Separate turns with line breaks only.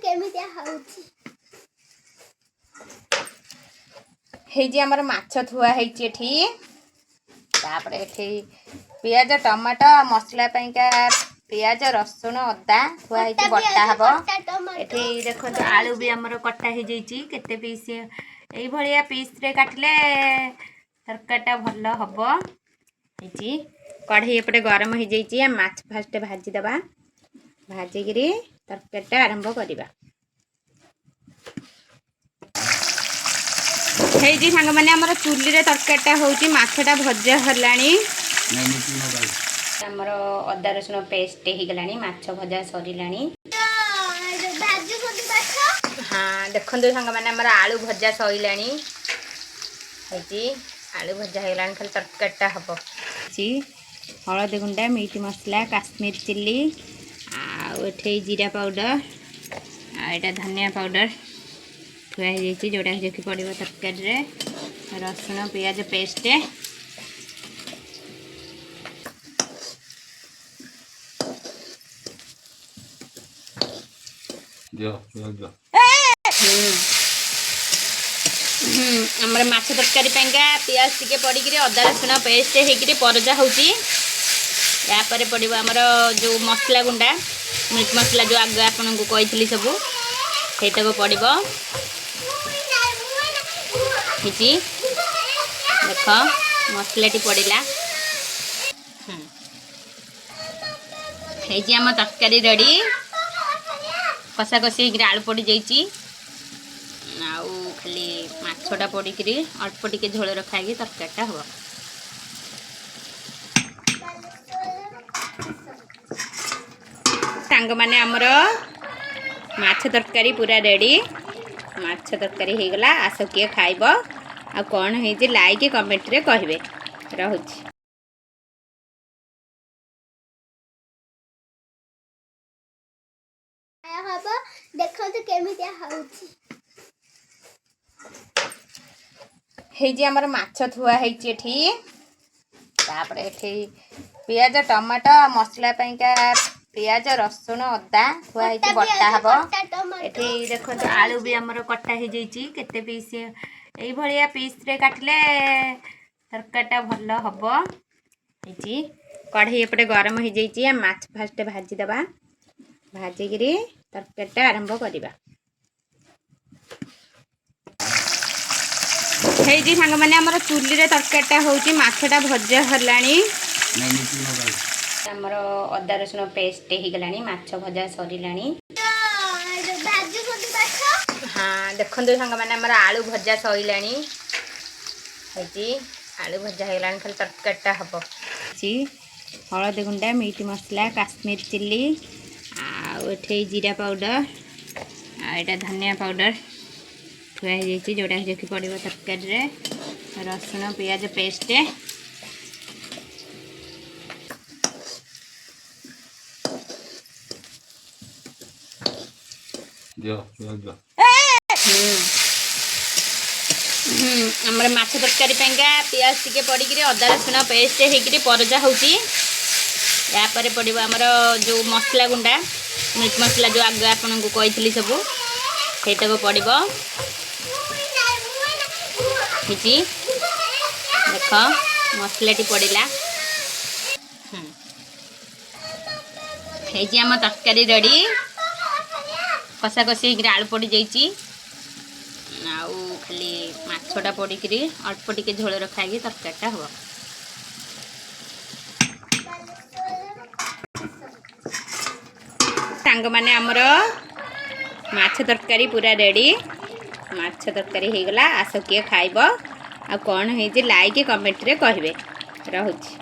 केमितिया hazy हमर माछ थुआ हेची एठी तापरे एठी पियाज टमाटो मसला पैका पियाज रसुण अदा थुआ हेची बट्टा हबो एठी देखो आलू भी हमर कट्टा हे जेची केते पीस एई भलिया पीस रे काटले तरकाटा भल्लो हबो हेची कढ़ई एपटे गरम हे जेची हम माछ फास्ट भाजी दबा भाजी गिरी तरकाटा आरंभ करिबा हेजी सांग माने हमर चुल्ली रे तरकाटा होची माछटा भजा हलानी हमर अदा रसुण पेस्ट हे गलानी माछ भजा सरिलानी हाँ देखंतु सांग माने हमर आलू भजा सइलानी हेजी आलू भजा हे गलानी खाली तरकाटा हबो जी हळदी गुंडा मीट मसला काश्मीर चिल्ली आ एठे जीरा पाउडर आ एटा धनिया पाउडर थुआ हे जोड़ा जोखि पड़ो तरकारी रे रसुण पियाज पेस्ट हमर माछ तरकारी पेंगा पियाज टिके पड़ी अदा रसुण पेस्ट हेकि परजा होची या परे पड़ो हमर जो मसला गुंडा मीट मसला जो आगे आपन को कही सब सेटा पड़ो हिची देख मसलाटी पड़ा हेजी आम तरकारी रेडी कषा कषी आलू पड़ जाइए आउ खाली माछटा पड़ी अल्प टिके झोल रखाई तरकारीटा हम सांग माने आमर माछ तरकारी पूरा रेडी माछ तरकारी हो गला आस किए खाइब आ कौन है लाइक कमेंट रे कहिबे रहुछि। देखो तो केमितिया होछि हेजी हमर माछ थुआ हेची एठी तापरे एठी पियाज टमाटो मसला पैका पियाज रसुण अदा थुआ हेची बट्टा हबो एठी देखो आलू भी हमर कट्टा हे जेची केते पीस एई भलिया पीस रे काटले तरकाटा भल्लो हबो हेची कढ़ई एपटे गरम हे जेची हम माछ फास्ट भाजी दबा भाजी गिरी तरकाटा आरंभ करिबा हेजी सांग माने हमर चुल्ली रे तरकाटा होची माछटा भजा हलानी हमर अदा रसुण पेस्ट हे गलानी माछ भजा सरिलानी हाँ देखंतु सांग माने हमर आलू भजा सइलानी हेजी आलू भजा हे गलानी खाली तरकाटा हबो जी हळदी गुंडा मीट मसला काश्मीर चिल्ली आ एठे जीरा पाउडर आ एटा धनिया पाउडर थुआ हे जोड़ा जोखि पड़ो तरकारी रे रसुण पियाज पेस्ट हमर माछ तरकारी पेंगा पियाज टिके पड़ी अदा रसुण पेस्ट हेकि परजा होची या परे पड़ो हमर जो मसला गुंडा मीट मसला जो आगे आपन को कही सब सेटा पड़ो हिची देख मसलाटी पड़ा हेजी आम तरकारी रेडी कषा कषी आलू पड़ जाइए आउ खाली माछटा पड़ी अल्प टिके झोल रखाई तरकारीटा हम सांग माने आमर माछ तरकारी पूरा रेडी माछ तरकारी हो गला आस किए खाइब आ कौन है लाइक कमेंट रे कहिबे रहुछि।